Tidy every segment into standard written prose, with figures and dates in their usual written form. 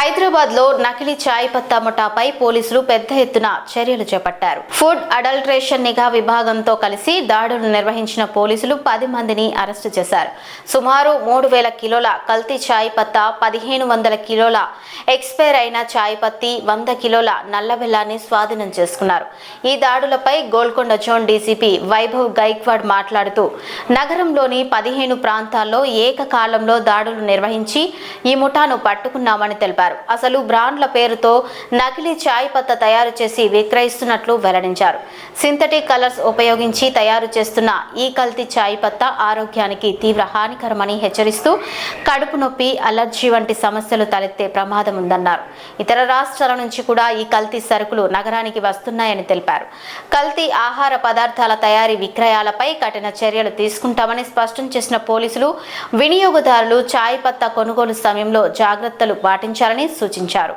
హైదరాబాద్ లో నకిలీ చాయ్ పత్తా ముఠాపై పోలీసులు పెద్ద ఎత్తున చర్యలు చేపట్టారు. ఫుడ్ అడల్ట్రేషన్ నిఘా విభాగంతో కలిసి దాడులు నిర్వహించిన పోలీసులు 10 మందిని అరెస్టు చేశారు. సుమారు 3000 కిలోల కల్తీ చాయ్ పత్తా, 1500 కిలోల ఎక్స్పైర్ అయిన చాయ్ పత్తి, 100 కిలోల నల్ల బెల్లాన్ని స్వాధీనం చేసుకున్నారు. ఈ దాడులపై గోల్కొండ జోన్ డీసీపీ వైభవ్ గైక్వాడ్ మాట్లాడుతూ నగరంలోని 15 ప్రాంతాల్లో ఏకకాలంలో దాడులు నిర్వహించి ఈ ముఠాను పట్టుకున్నామని తెలిపారు. అసలు బ్రాండ్ల పేరుతో నకిలీ చాయ్ పత్తా తయారు చేసి విక్రయిస్తున్నట్లు వెల్లడించారు. సింథటిక్ కలర్స్ ఉపయోగించి తయారు చేస్తున్న ఈ కల్తీ చాయ్ పత్తా ఆరోగ్యానికి తీవ్ర హానికరమని హెచ్చరిస్తూ కడుపు నొప్పి, అలర్జీ వంటి సమస్యలు తలెత్తే ప్రమాదం ఉందన్నారు. ఇతర రాష్ట్రాల నుంచి కూడా ఈ కల్తీ సరుకులు నగరానికి వస్తున్నాయని తెలిపారు. కల్తీ ఆహార పదార్థాల తయారీ, విక్రయాలపై కఠిన చర్యలు తీసుకుంటామని స్పష్టం చేసిన పోలీసులు వినియోగదారులు చాయ్ పత్తా కొనుగోలు సమయంలో జాగ్రత్తలు పాటించాలని సూచించారు.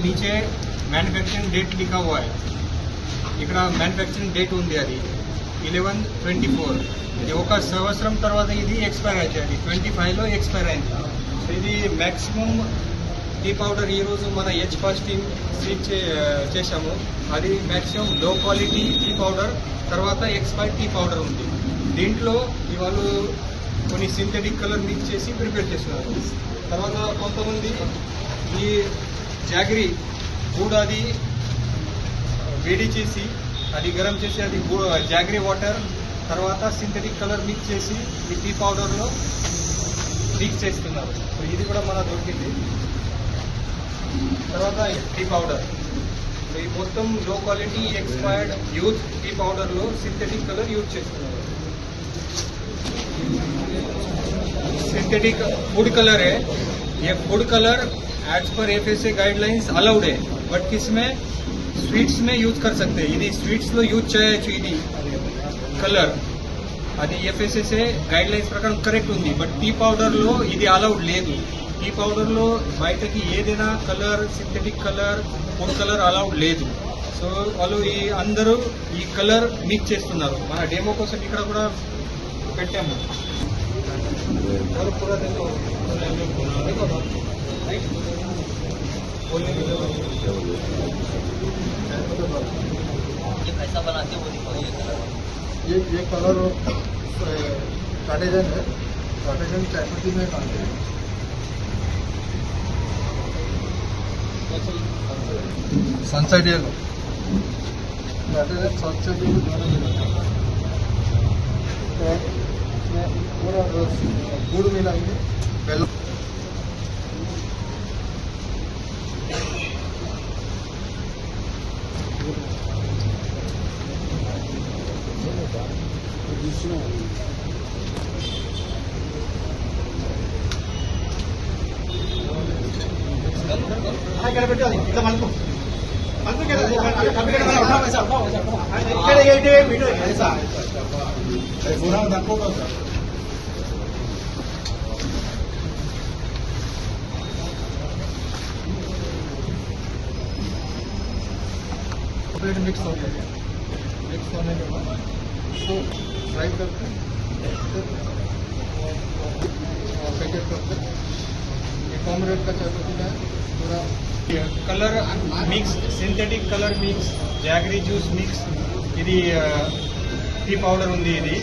नीचे मैन्युफैक्चरिंग डेट लिखा हुआ है. ఇక్కడ మ్యానుఫ్యాక్చరింగ్ డేట్ ఉంది, అది 11/24. ఇది ఒక సంవత్సరం తర్వాత ఇది ఎక్స్పైర్ అవుతుంది. 25లో ఎక్స్పైర్ అయింది. ఇది మ్యాక్సిమం టీ పౌడర్ ఈరోజు మన హెచ్ ఫస్ట్ టీమ్ స్వీట్ చేశాము. అది మ్యాక్సిమం లో క్వాలిటీ టీ పౌడర్, తర్వాత ఎక్స్పైర్డ్ టీ పౌడర్ ఉంది. దీంట్లో వాళ్ళు కొన్ని సింథటిక్ కలర్ మిక్స్ చేసి ప్రిపేర్ చేస్తున్నారు. తర్వాత కొంతమంది ఈ జాగరీ గూడ అది వేడి చేసి, అది గరం చేసి, అది జాగరీ వాటర్ తర్వాత సింథటిక్ కలర్ మిక్స్ చేసి ఈ టీ పౌడర్లో మిక్స్ చేస్తున్నారు. సో ఇది కూడా మన దొరికింది. తర్వాత టీ పౌడర్, ఈ మొత్తం low quality expired use tea పౌడర్లో సింథటిక్ కలర్ యూజ్ చేస్తున్నారు. सिंथेटिक फूड कलर है. ये food colour as per FSA guidelines allowed है, बट किसमें स्वीट्स में यूज कर सकते हैं. ఇది స్వీట్స్ లో యూజ్ చేయొచ్చు. ఇది కలర్ అది ఎఫ్ఎస్ఎస్ఏ గైడ్లైన్స్ ప్రకారం కరెక్ట్ ఉంది, బట్ టీ పౌడర్ లో ఇది అలౌడ్ లేదు. టీ పౌడర్ లో బయటకి ఏదైనా colour, synthetic colour, food colour allowed లేదు. సో వాళ్ళు ఈ అందరూ ఈ కలర్ మిక్స్ చేస్తున్నారు. మన డెమో కోసం ఇక్కడ కూడా పెట్టాము. और पूरा देखो ये कैसा बनाते वो दिखाओ. ये कलर कार्टेजन है. कार्टेजन चायपत्ती में बनाते हैं. सनसाइड है कार्टेजन सनसाइड पूरा गुड़ मिलाएंगे. बेल्लम मिक्स हो गया. मिक्स होने के बाद इसको फ्राई करते पैकेट करते. ये कम रेट का चायपत्ती है. पूरा colour mix, synthetic colour mix, jaggery juice mix, ఇది టీ పౌడర్ ఉంది. ఇది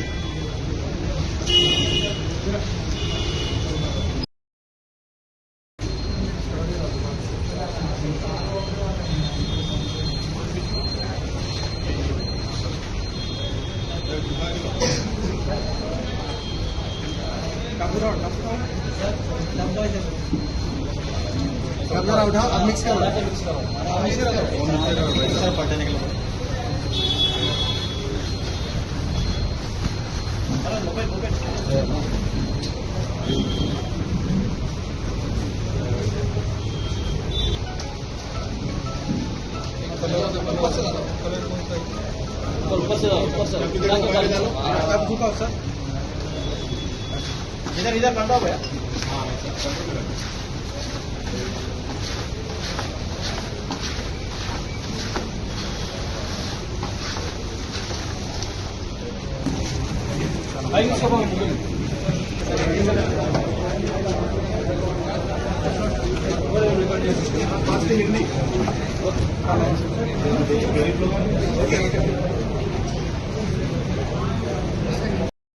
कपड़ा उठाओ और मिक्स करो. पलटने के लिए इधर इधर कंडा भैया.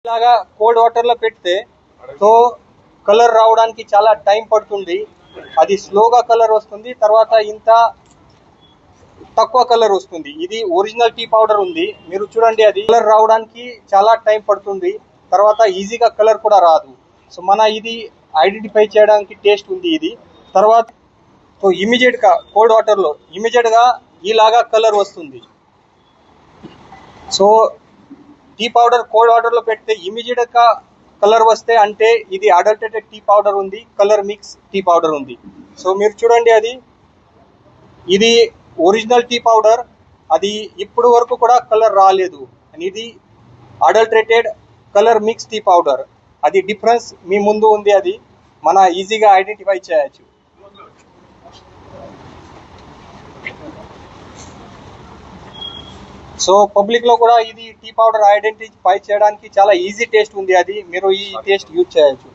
ఇలాగా కోల్డ్ వాటర్ లో పెడితే తో కలర్ రావడానికి చాలా టైం పడుతుంది. అది స్లోగా కలర్ వస్తుంది, తర్వాత ఇంత తక్కువ కలర్ వస్తుంది. ఇది ఒరిజినల్ టీ పౌడర్ ఉంది, మీరు చూడండి. అది కలర్ రావడానికి చాలా టైం పడుతుంది, తర్వాత ఈజీగా కలర్ కూడా రాదు. సో మన ఇది ఐడెంటిఫై చేయడానికి టేస్ట్ ఉంది ఇది. తర్వాత సో ఇమీడియట్ గా కోల్డ్ వాటర్ లో ఇమీడియట్ గా ఇలాగా కలర్ వస్తుంది. So tea powder cold water లో పెడితే ఇమీడియట్ గా కలర్ వస్తే అంటే ఇది అడల్టరేటెడ్ టీ పౌడర్ ఉంది, కలర్ మిక్స్ టీ పౌడర్ ఉంది. సో మీరు చూడండి, ఇది ఒరిజినల్ టీ పౌడర్, అది ఇప్పుడు వరకు కూడా కలర్ రాలేదు. ఇది adulterated colour mix tea powder. అది డిఫరెన్స్ మీ ముందు ఉంది, అది మన ఈజీగా ఐడెంటిఫై చేయొచ్చు. సో పబ్లిక్ లో కూడా ఇది టీ పౌడర్ ఐడెంటిఫై చేయడానికి చాలా ఈజీ టేస్ట్ ఉంది, అది మీరు ఈ టేస్ట్ యూజ్ చేయొచ్చు.